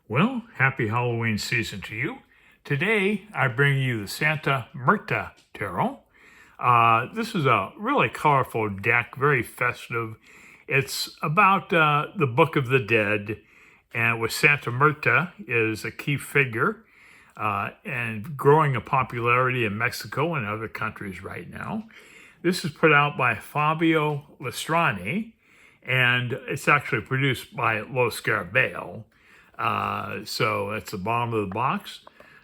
Well, happy Halloween season to you. Today, I bring you the Santa Muerte Tarot. This is a really colorful deck, very festive. It's about the Book of the Dead, and with Santa Muerte is a key figure and growing in popularity in Mexico and other countries right now. This is put out by Fabio Listrani, and it's actually produced by Lo Scarabeo. So that's the bottom of the box.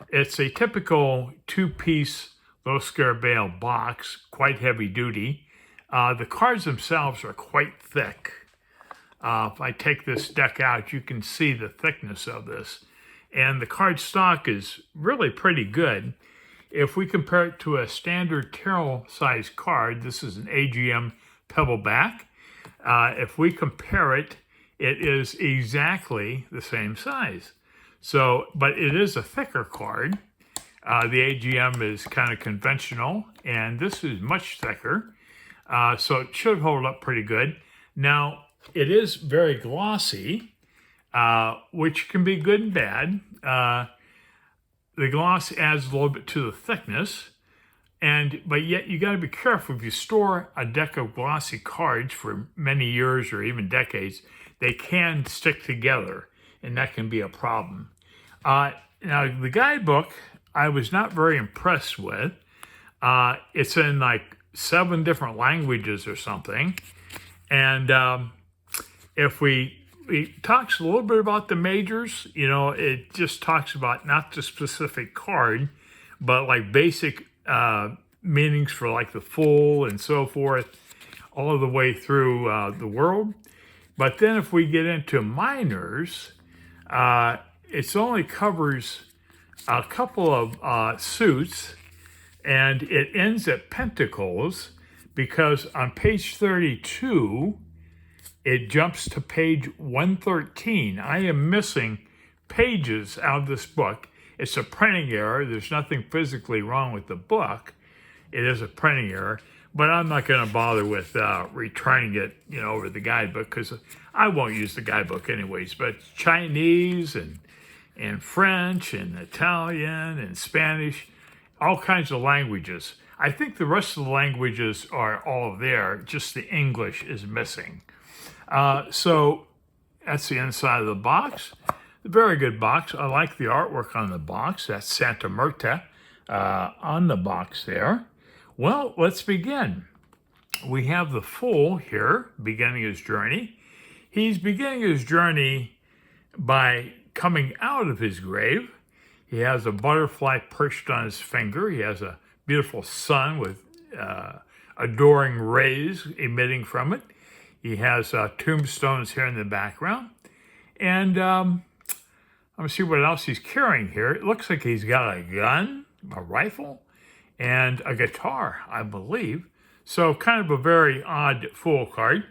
It's a typical two-piece Lo Scarabeo box, quite heavy duty. The cards themselves are quite thick. If I take this deck out, you can see the thickness of this. And the card stock is really pretty good. If we compare it to a standard tarot size card, this is an AGM Pebbleback. If we compare it, it is exactly the same size. So, but it is a thicker card. The AGM is kind of conventional, and this is much thicker. So it should hold up pretty good. Now, it is very glossy, which can be good and bad. The gloss adds a little bit to the thickness, but yet you got to be careful. If you store a deck of glossy cards for many years or even decades, they can stick together, and that can be a problem. Now, the guidebook, I was not very impressed with. It's in like 7 different languages or something. And if it talks a little bit about the majors, it just talks about not the specific card, but like basic meanings for like the full and so forth, all the way through the world. But then if we get into minors, it only covers a couple of suits, and it ends at pentacles because on page 32, it jumps to page 113. I am missing pages out of this book. It's a printing error. There's nothing physically wrong with the book. It is a printing error, but I'm not going to bother with returning it, over the guidebook because I won't use the guidebook anyways. But Chinese and French and Italian and Spanish, all kinds of languages. I think the rest of the languages are all there. Just the English is missing. So that's the inside of the box. A very good box. I like the artwork on the box. That's Santa Muerte on the box there. Well, let's begin. We have the Fool here beginning his journey. He's beginning his journey by coming out of his grave. He has a butterfly perched on his finger. He has a beautiful sun with adoring rays emitting from it. He has tombstones here in the background. And let me see what else he's carrying here. It looks like he's got a gun, a rifle, and a guitar, I believe. So kind of a very odd Fool card.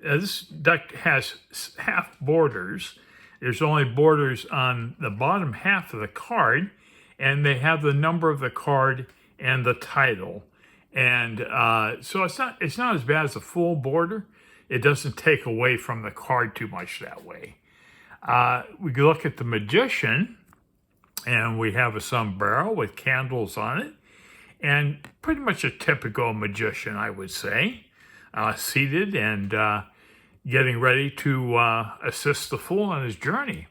This deck has half borders. There's only borders on the bottom half of the card, and they have the number of the card and the title. And so it's not as bad as a full border. It doesn't take away from the card too much that way. We can look at the Magician, and we have a sombrero with candles on it, and pretty much a typical magician, I would say, seated and getting ready to assist the Fool on his journey.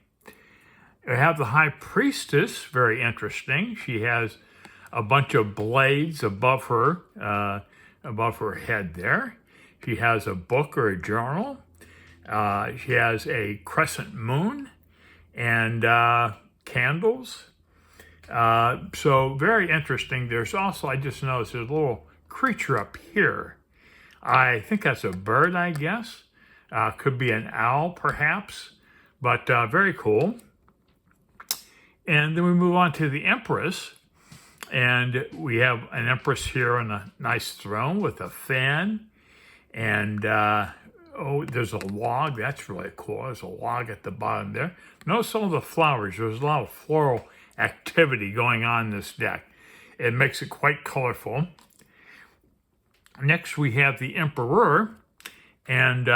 We have the High Priestess, very interesting. She has a bunch of blades above her head there. She has a book or a journal. She has a crescent moon and candles. So very interesting. There's also, I just noticed, there's a little creature up here. I think that's a bird, I guess. Could be an owl, perhaps. But very cool. And then we move on to the Empress. And we have an Empress here on a nice throne with a fan. And, there's a log. That's really cool. There's a log at the bottom there. Notice all the flowers. There's a lot of floral activity going on in this deck. It makes it quite colorful. Next, we have the Emperor. And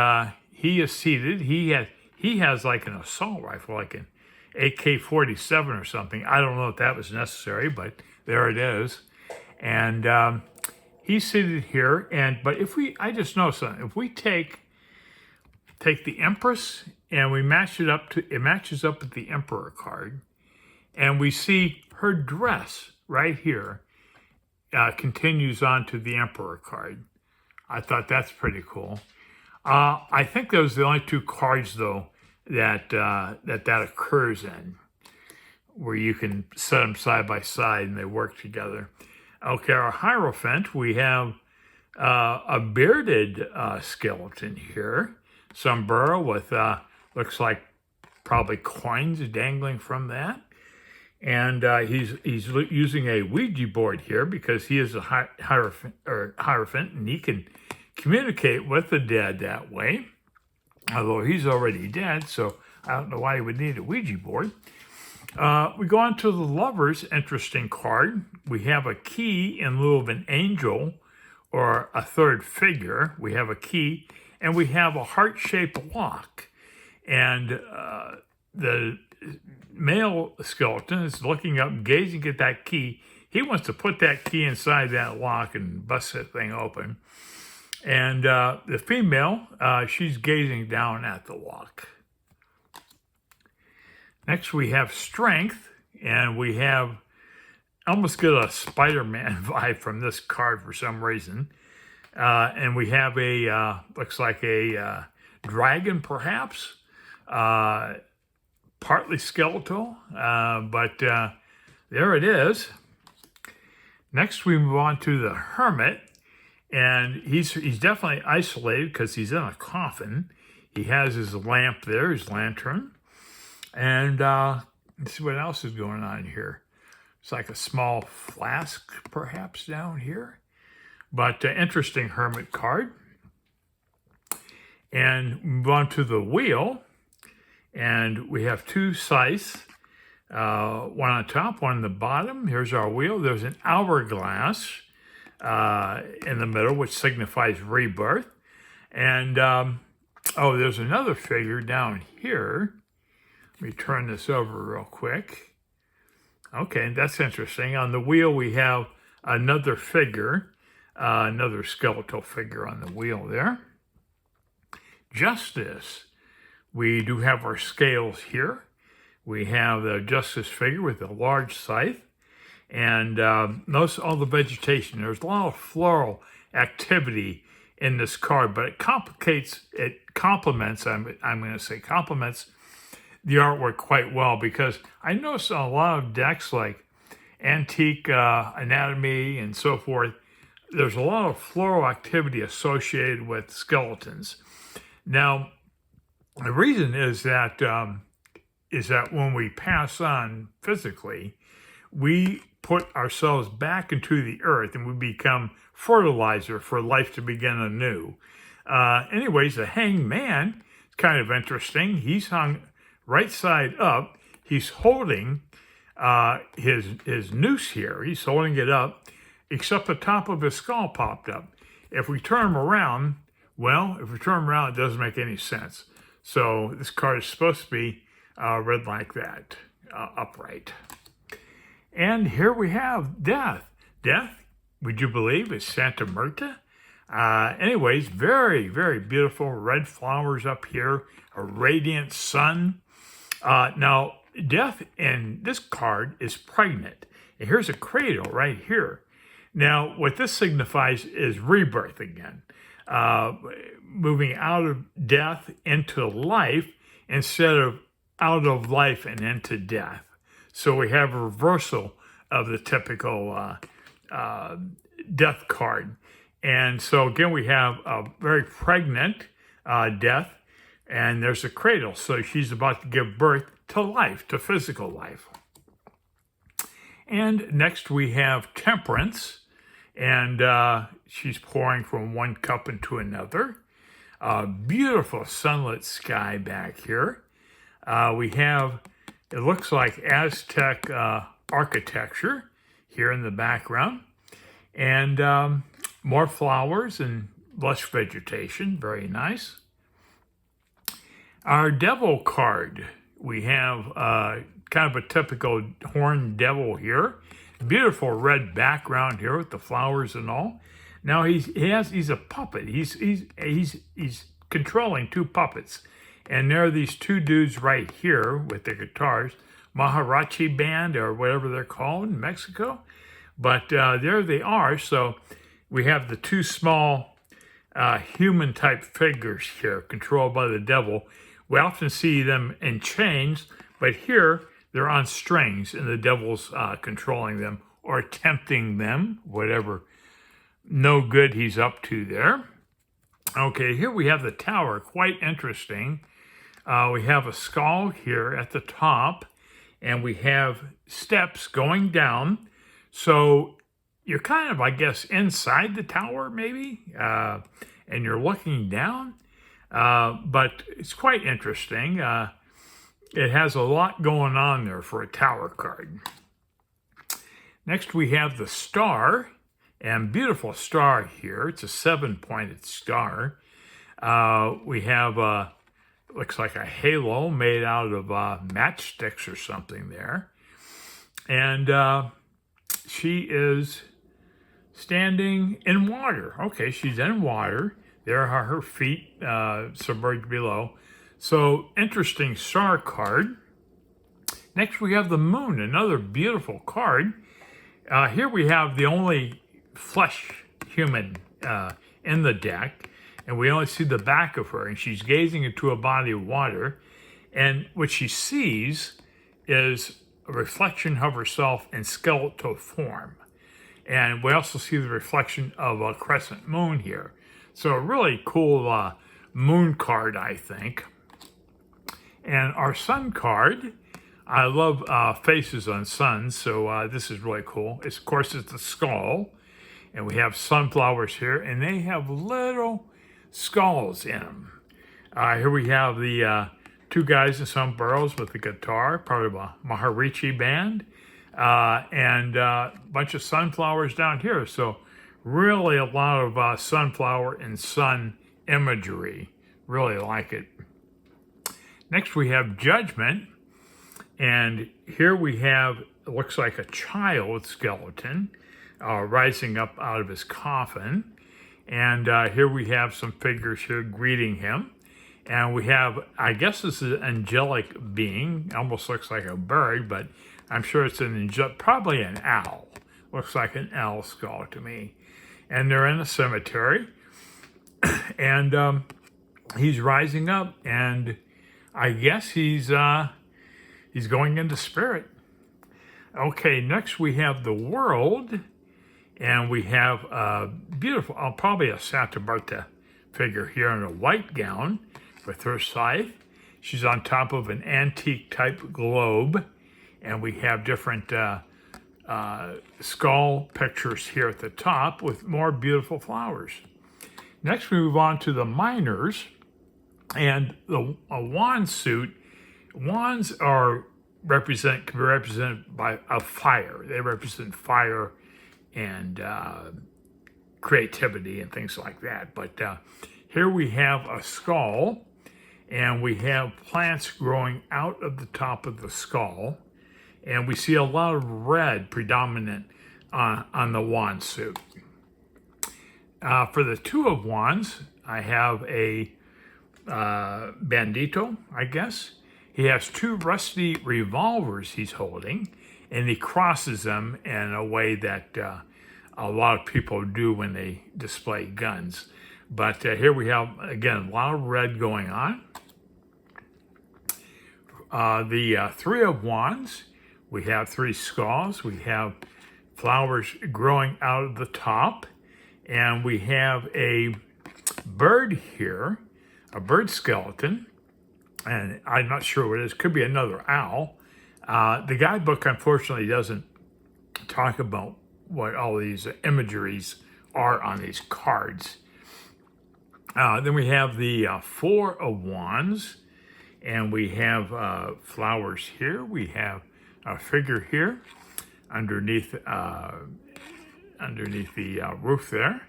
he is seated. He has like an assault rifle, like AK-47 or something. I don't know if that was necessary, but there it is. And he's seated here. But I just know something. If we take the Empress and we match it up it matches up with the Emperor card, and we see her dress right here continues on to the Emperor card. I thought that's pretty cool. I think those are the only two cards, though, that occurs in, where you can set them side by side and they work together. Okay, our Hierophant, we have a bearded skeleton here, sombrero with looks like probably coins dangling from that. And he's using a Ouija board here because he is a Hierophant, and he can communicate with the dead that way, although he's already dead, so I don't know why he would need a Ouija board. We go on to the Lovers, interesting card. We have a key in lieu of an angel or a third figure. We have a key, and we have a heart-shaped lock. And the male skeleton is looking up, gazing at that key. He wants to put that key inside that lock and bust that thing open. And the female, she's gazing down at the lock. Next, we have Strength, and we have, almost get a Spider-Man vibe from this card for some reason. And we have looks like a dragon, perhaps, partly skeletal, but there it is. Next, we move on to the Hermit. And he's definitely isolated because he's in a coffin. He has his lamp there, his lantern. And let's see what else is going on here. It's like a small flask, perhaps, down here. But interesting Hermit card. And move on to the Wheel. And we have two scythes. One on top, one on the bottom. Here's our wheel. There's an hourglass in the middle, which signifies rebirth. And, there's another figure down here. Let me turn this over real quick. Okay, that's interesting. On the wheel, we have another figure, another skeletal figure on the wheel there. Justice. We do have our scales here. We have the Justice figure with a large scythe. And notice all the vegetation. There's a lot of floral activity in this card, but it complements the artwork quite well, because I noticed on a lot of decks like Antique Anatomy and so forth, there's a lot of floral activity associated with skeletons. Now, the reason is that when we pass on physically, we put ourselves back into the earth and we become fertilizer for life to begin anew. Anyways, the Hanged Man is kind of interesting. He's hung right side up. He's holding his noose here. He's holding it up, except the top of his skull popped up. If we turn him around, it doesn't make any sense. So this card is supposed to be read like that, upright. And here we have Death. Death, would you believe, is Santa Muerte. Anyways, very, very beautiful red flowers up here, a radiant sun. Now, Death in this card is pregnant. And here's a cradle right here. Now, what this signifies is rebirth again. Moving out of death into life instead of out of life and into death. So we have a reversal of the typical death card. And so again, we have a very pregnant Death, and there's a cradle. So she's about to give birth to life, to physical life. And next we have Temperance, and she's pouring from one cup into another. Beautiful sunlit sky back here. We have, it looks like Aztec architecture here in the background. And more flowers and lush vegetation, very nice. Our Devil card, We have kind of a typical horned devil here. Beautiful red background here with the flowers and all. Now he's a puppet. He's controlling two puppets, and there are these two dudes right here with the guitars, mariachi band or whatever they're called in Mexico. But there they are. So we have the two small human type figures here controlled by the devil. We often see them in chains, but here they're on strings and the devil's controlling them or tempting them, whatever no good he's up to there. Okay, here we have the tower, quite interesting. We have a skull here at the top, and we have steps going down. So you're kind of, I guess, inside the tower, maybe, and you're looking down. But it's quite interesting. It has a lot going on there for a tower card. Next, we have the star, and beautiful star here. It's a 7-pointed star. We have, looks like a halo made out of matchsticks or something there. And she is standing in water. Okay, she's in water. There are her feet submerged below. So, interesting star card. Next, we have the moon, another beautiful card. Here we have the only flesh human in the deck, and we only see the back of her, and she's gazing into a body of water. And what she sees is a reflection of herself in skeletal form. And we also see the reflection of a crescent moon here. So a really cool moon card, I think. And our sun card, I love faces on suns, so this is really cool. Of course, it's the skull. And we have sunflowers here, and they have little skulls in them. Here we have the two guys in sombreros with a guitar, part of a mariachi band, and a bunch of sunflowers down here. So really a lot of sunflower and sun imagery. Really like it. Next we have Judgment, and here we have, it looks like a child skeleton rising up out of his coffin. And here we have some figures here greeting him. And we have, I guess this is an angelic being, almost looks like a bird, but I'm sure it's probably an owl. Looks like an owl skull to me. And they're in a cemetery. And he's rising up, and I guess he's going into spirit. Okay, next we have the world. And we have a beautiful, probably a Santa Marta figure here in a white gown with her scythe. She's on top of an antique type globe. And we have different skull pictures here at the top with more beautiful flowers. Next, we move on to the miners and a wand suit. Wands can be represented by a fire. They represent fire and creativity and things like that. But here we have a skull, and we have plants growing out of the top of the skull, and we see a lot of red predominant on the wand suit. For the Two of Wands, I have a bandito, I guess. He has two rusty revolvers he's holding, and he crosses them in a way that a lot of people do when they display guns. But here we have, again, a lot of red going on. The Three of Wands, we have three skulls. We have flowers growing out of the top. And we have a bird here, a bird skeleton. And I'm not sure what it is. Could be another owl. The guidebook, unfortunately, doesn't talk about what all these imageries are on these cards. Then we have the Four of Wands, and we have flowers here. We have a figure here underneath the roof there.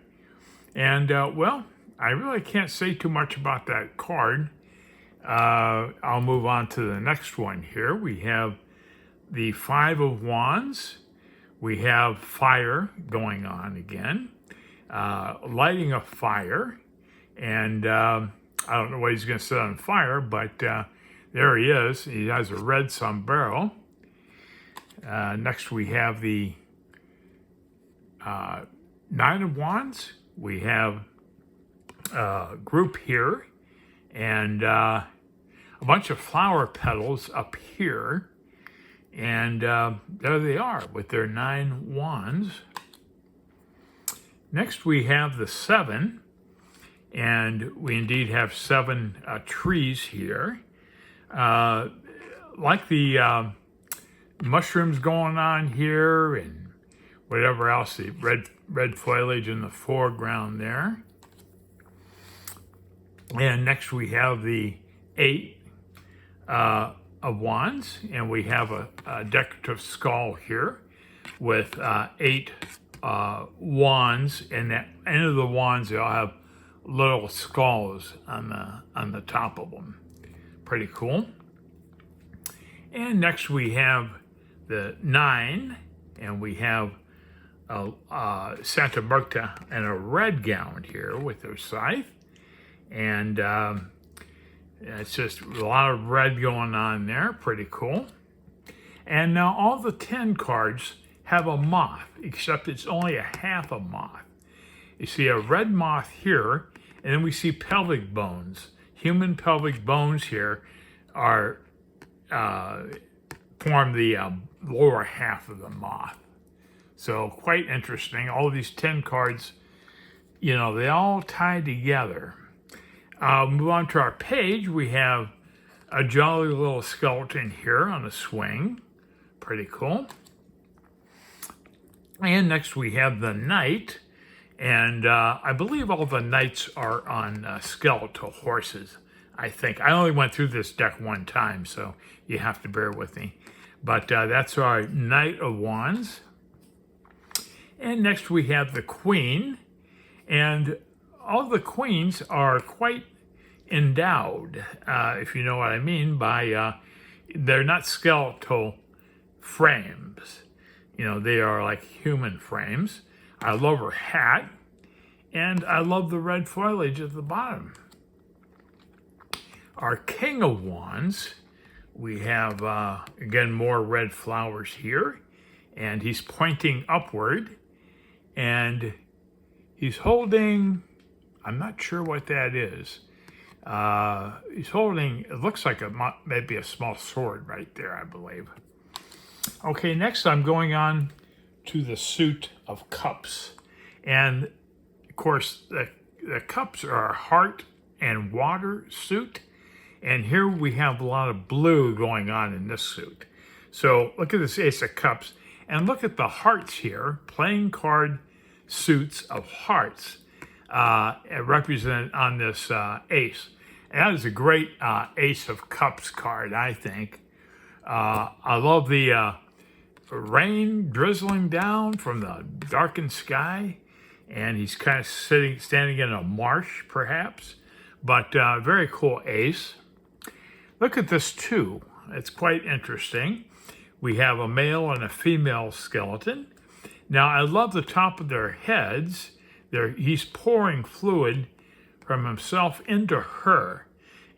And, well, I really can't say too much about that card. I'll move on to the next one here. We have the Five of Wands. We have fire going on again, lighting a fire. And I don't know what he's going to set on fire, but there he is. He has a red sombrero. Next, we have the Nine of Wands. We have a group here, and a bunch of flower petals up here. And there they are with their 9 wands. Next, we have the 7, and we indeed have 7 trees here. Like the mushrooms going on here and whatever else, the red foliage in the foreground there. And next we have the 8 of wands, and we have a decorative skull here with 8 wands, and at the end of the wands they all have little skulls on the top of them. Pretty cool. And next we have the 9, and we have Santa Muerte in a red gown here with her scythe, and it's just a lot of red going on there. Pretty cool. And now all the 10 cards have a moth, except it's only a half a moth. You see a red moth here, and then we see pelvic bones. Human pelvic bones here are form the lower half of the moth. So quite interesting. All these 10 cards, you know, they all tie together. Move on to our page. We have a jolly little skeleton here on a swing. Pretty cool. And next we have the knight. And I believe all the knights are on skeletal horses, I think. I only went through this deck one time, so you have to bear with me. But that's our Knight of Wands. And next we have the Queen. And all the queens are quite endowed, if you know what I mean, by, they're not skeletal frames. You know, they are like human frames. I love her hat, and I love the red foliage at the bottom. Our King of Wands, we have, again, more red flowers here, and he's pointing upward, and he's holding, I'm not sure what that is. He's holding, it looks like maybe a small sword right there, I believe. Okay, next I'm going on to the suit of cups. And of course, the cups are a heart and water suit. And here we have a lot of blue going on in this suit. So look at this Ace of Cups, and look at the hearts here, playing card suits of hearts represented on this ace. And that is a great Ace of Cups card, I think. I love the rain drizzling down from the darkened sky, and he's kind of standing in a marsh, perhaps. But very cool ace. Look at this too. It's quite interesting. We have a male and a female skeleton. Now, I love the top of their heads. He's pouring fluid from himself into her.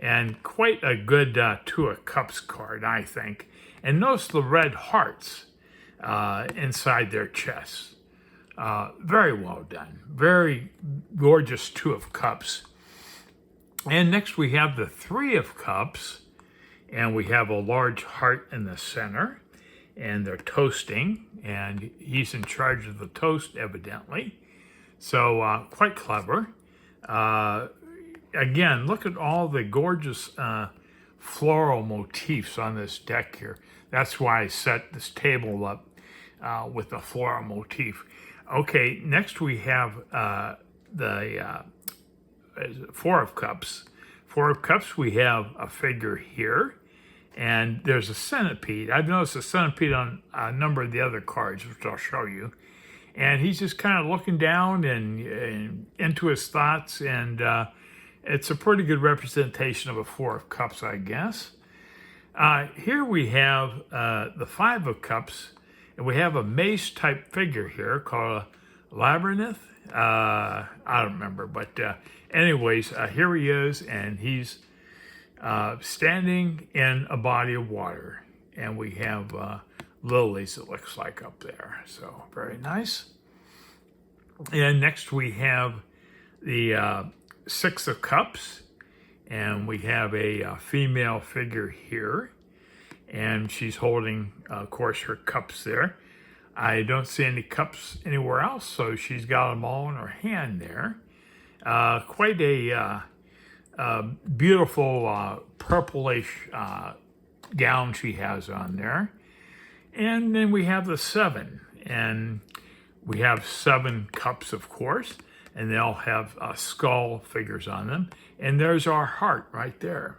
And quite a good Two of Cups card, I think. And notice the red hearts inside their chests. Very well done. Very gorgeous Two of Cups. And next we have the Three of Cups. And we have a large heart in the center. And they're toasting. And he's in charge of the toast, evidently. So quite clever. Again, look at all the gorgeous floral motifs on this deck here. That's why I set this table up with the floral motif. Okay, next we have the Four of Cups. Four of Cups, we have a figure here, and there's a centipede. I've noticed a centipede on a number of the other cards, which I'll show you. And he's just kind of looking down and into his thoughts, and it's a pretty good representation of a Four of Cups, I guess. Here we have the Five of Cups, and we have a maze-type figure here called a labyrinth. I don't remember, but anyways, here he is, and he's standing in a body of water, and we have lilies, it looks like, up there. So very nice. And next we have the Six of Cups, and we have a female figure here, and she's holding, of course, her cups there. I don't see any cups anywhere else, so she's got them all in her hand there. Quite a beautiful purplish gown she has on there. And then we have the Seven, and we have 7 cups, of course, and they all have skull figures on them. And there's our heart right there.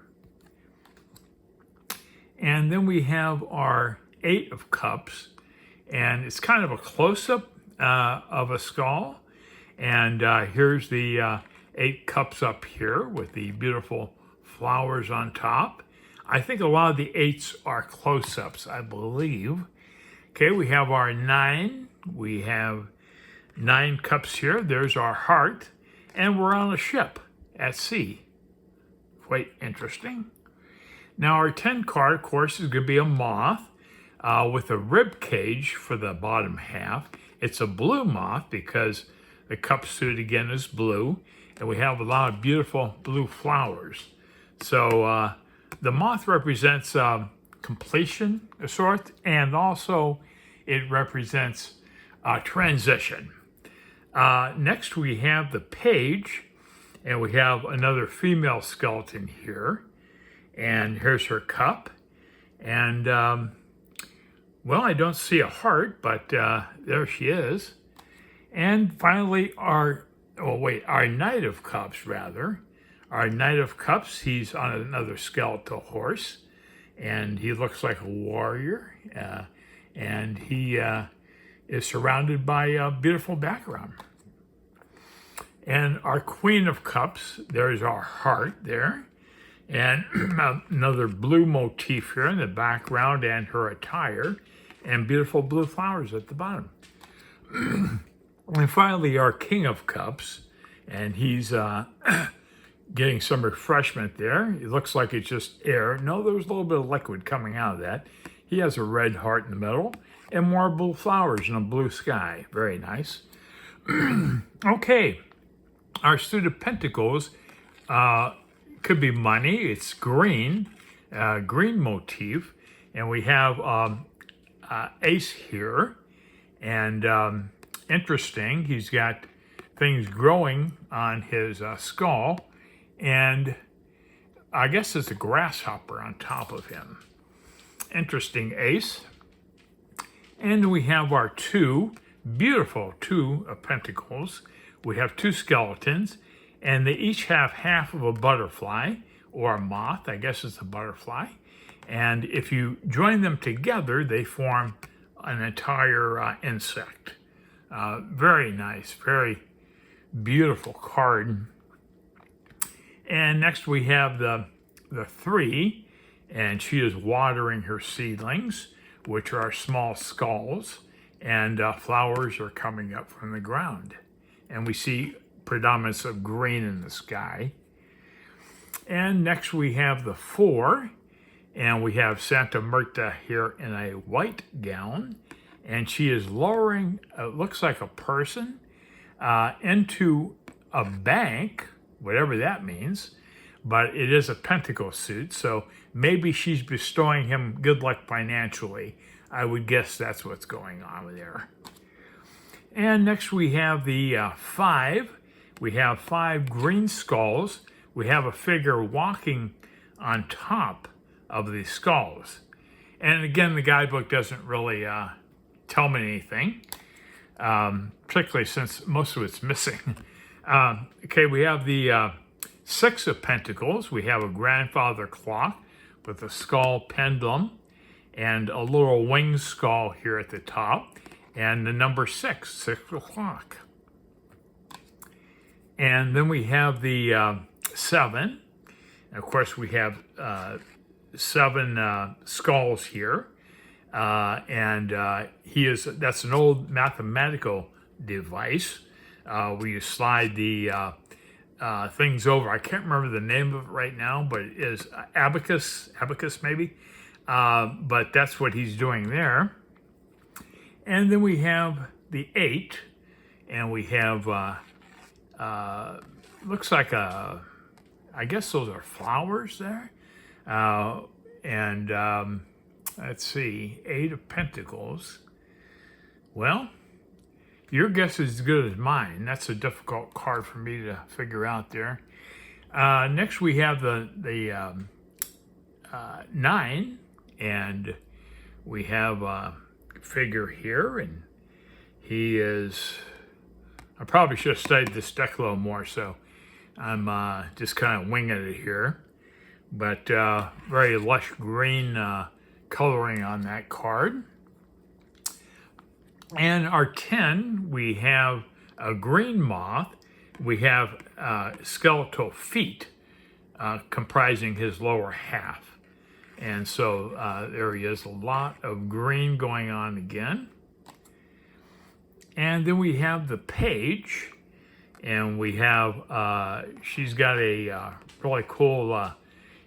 And then we have our 8 of Cups, and it's kind of a close-up of a skull. And here's the 8 cups up here with the beautiful flowers on top. I think a lot of the 8s are close-ups, I believe. Okay, we have our 9. We have 9 cups here. There's our heart. And we're on a ship at sea. Quite interesting. Now our 10 card, of course, is going to be a moth with a rib cage for the bottom half. It's a blue moth because the cup suit again is blue, and we have a lot of beautiful blue flowers. So the moth represents completion of sorts, and also it represents transition. Next we have the page, and we have another female skeleton here. And here's her cup. And, well, I don't see a heart, but there she is. And finally, our Knight of Cups, rather. Our Knight of Cups, he's on another skeletal horse. And he looks like a warrior. And he is surrounded by a beautiful background. And our Queen of Cups, there's our heart there. And another blue motif here in the background and her attire, and beautiful blue flowers at the bottom. And finally, our King of Cups, and he's getting some refreshment there. It looks like it's just air. No, there's a little bit of liquid coming out of that. He has a red heart in the middle, and more blue flowers in a blue sky. Very nice. Okay, our Suit of Pentacles could be money. It's green, green motif, and we have Ace here, and interesting, he's got things growing on his skull, and I guess it's a grasshopper on top of him. Interesting Ace. And we have our beautiful two of Pentacles. We have 2 skeletons, and they each have half of a butterfly, or a moth, I guess it's a butterfly. And if you join them together, they form an entire insect. Very nice, very beautiful card. And next we have the 3, and she is watering her seedlings, which are small skulls, and flowers are coming up from the ground. And we see predominance of green in the sky. And next we have the 4, and we have Santa Muerte here in a white gown, and she is lowering, it looks like a person, into a bank, whatever that means, but it is a pentacle suit, so maybe she's bestowing him good luck financially. I would guess that's what's going on there. And next we have the 5. We have 5 green skulls. We have a figure walking on top of the skulls. And again, the guidebook doesn't really tell me anything, particularly since most of it's missing. Okay, we have the 6 of Pentacles. We have a grandfather clock with a skull pendulum and a little winged skull here at the top, and the number 6 o'clock. And then we have the 7. And of course, we have 7 skulls here. That's an old mathematical device where you slide the things over. I can't remember the name of it right now, but it is abacus maybe. But that's what he's doing there. And then we have the 8, and we have, looks like I guess those are flowers there. Let's see, 8 of Pentacles. Well, your guess is as good as mine. That's a difficult card for me to figure out there. Next, we have the 9, and we have a figure here, and he is. I probably should have studied this deck a little more, so I'm just kind of winging it here. But very lush green coloring on that card. And our 10, we have a green moth. We have skeletal feet comprising his lower half. And so there he is, a lot of green going on again. And then we have the page, and we have, she's got a really cool,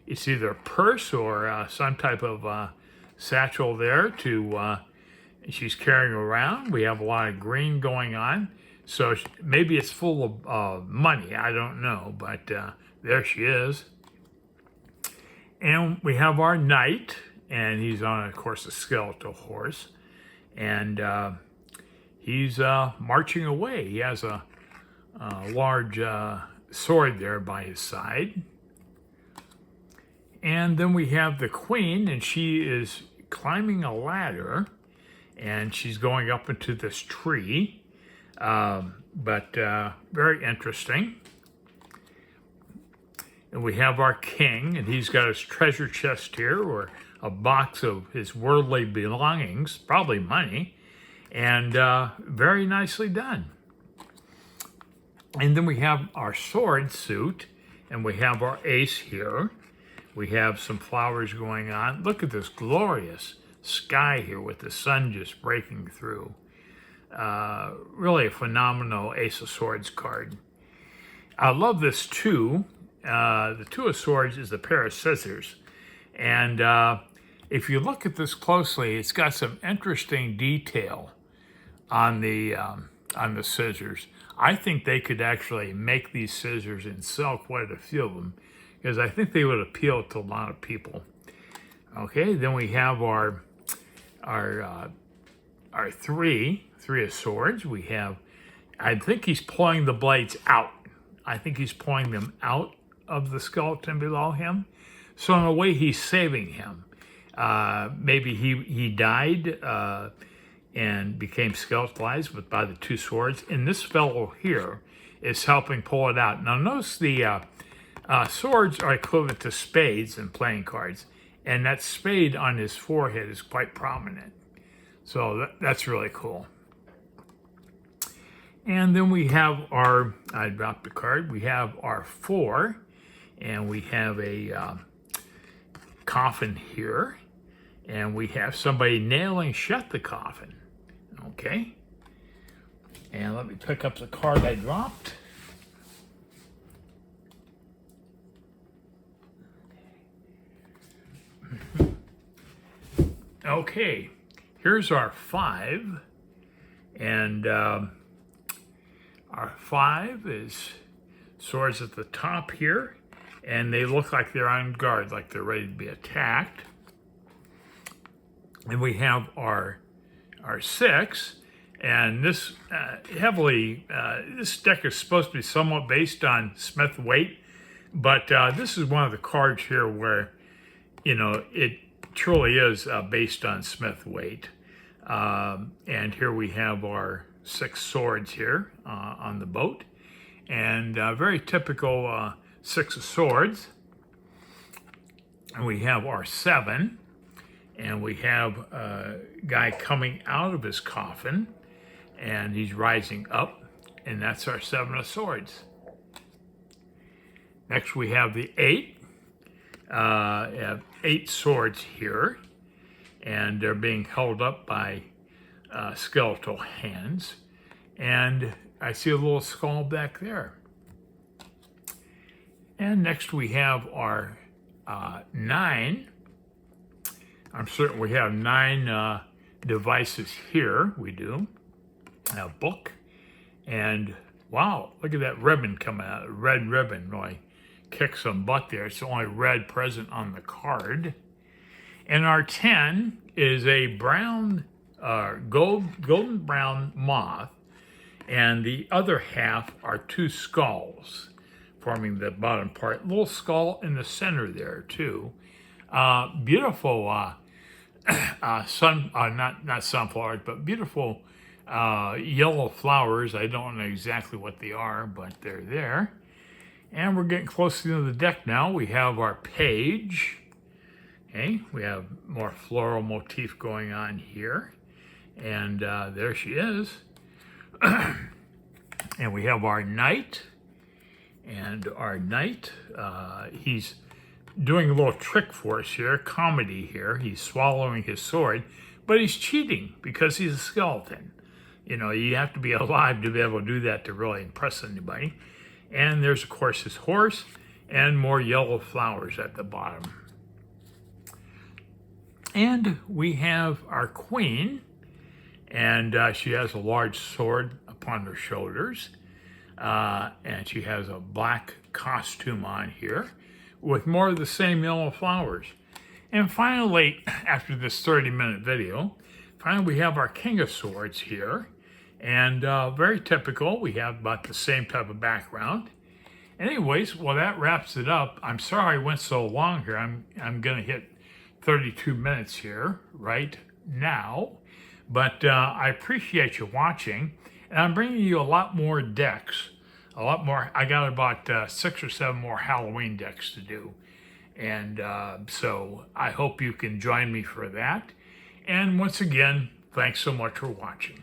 it's either a purse or some type of satchel there she's carrying around. We have a lot of green going on. So maybe it's full of money, I don't know, but there she is. And we have our knight, and he's on, of course, a skeletal horse. And he's marching away. He has a large sword there by his side. And then we have the queen, and she is climbing a ladder, and she's going up into this tree. Very interesting. And we have our king, and he's got his treasure chest here, or a box of his worldly belongings, probably money, and very nicely done. And then we have our sword suit, and we have our ace here. We have some flowers going on. Look at this glorious sky here with the sun just breaking through. Really a phenomenal Ace of Swords card. I love this too. The Two of Swords is a pair of scissors. And if you look at this closely, it's got some interesting detail on the scissors. I think they could actually make these scissors and sell quite a few of them, because I think they would appeal to a lot of people. Okay, then we have our three of swords. We have, I think he's pulling the blades out. I think he's pulling them out of the skeleton below him. So in a way, he's saving him. Maybe he died and became skeletalized by the two swords. And this fellow here is helping pull it out. Now notice the swords are equivalent to spades in playing cards. And that spade on his forehead is quite prominent. So that's really cool. And then we have I dropped the card, we have our 4, and we have a coffin here, and we have somebody nailing shut the coffin. Okay. And let me pick up the card I dropped. Okay, here's our 5, and our 5 is swords at the top here, and they look like they're on guard, like they're ready to be attacked. And we have our 6, and this this deck is supposed to be somewhat based on Smith Waite, but this is one of the cards here where, it truly is based on Smith Waite. And here we have our 6 swords here on the boat, and very typical 6 of swords. And we have our 7, and we have a guy coming out of his coffin, and he's rising up, and that's our 7 of swords. Next we have the 8. Have 8 swords here, and they're being held up by skeletal hands. And I see a little skull back there. And next we have our 9. I'm certain we have 9 devices here. We do. A book. And wow, look at that ribbon coming out. Red ribbon really kicks some butt there. It's the only red present on the card. And our 10 is a brown, golden brown moth. And the other half are 2 skulls forming the bottom part. Little skull in the center there too. Beautiful not sunflowers, but beautiful yellow flowers. I don't know exactly what they are, but they're there. And we're getting close to the end of the deck now. We have our page. Okay, we have more floral motif going on here. And there she is. And we have our knight. And our knight, he's doing a little trick for us here, comedy here. He's swallowing his sword, but he's cheating because he's a skeleton. You know, you have to be alive to be able to do that to really impress anybody. And there's, of course, his horse and more yellow flowers at the bottom. And we have our queen, and she has a large sword upon her shoulders. And she has a black costume on here with more of the same yellow flowers. And finally, after this 30-minute video, finally we have our King of Swords here. And very typical, we have about the same type of background. Anyways, well, that wraps it up. I'm sorry I went so long here. I'm going to hit 32 minutes here right now. But I appreciate you watching. And I'm bringing you a lot more decks. A lot more. I got about 6 or 7 more Halloween decks to do. And so I hope you can join me for that. And once again, thanks so much for watching.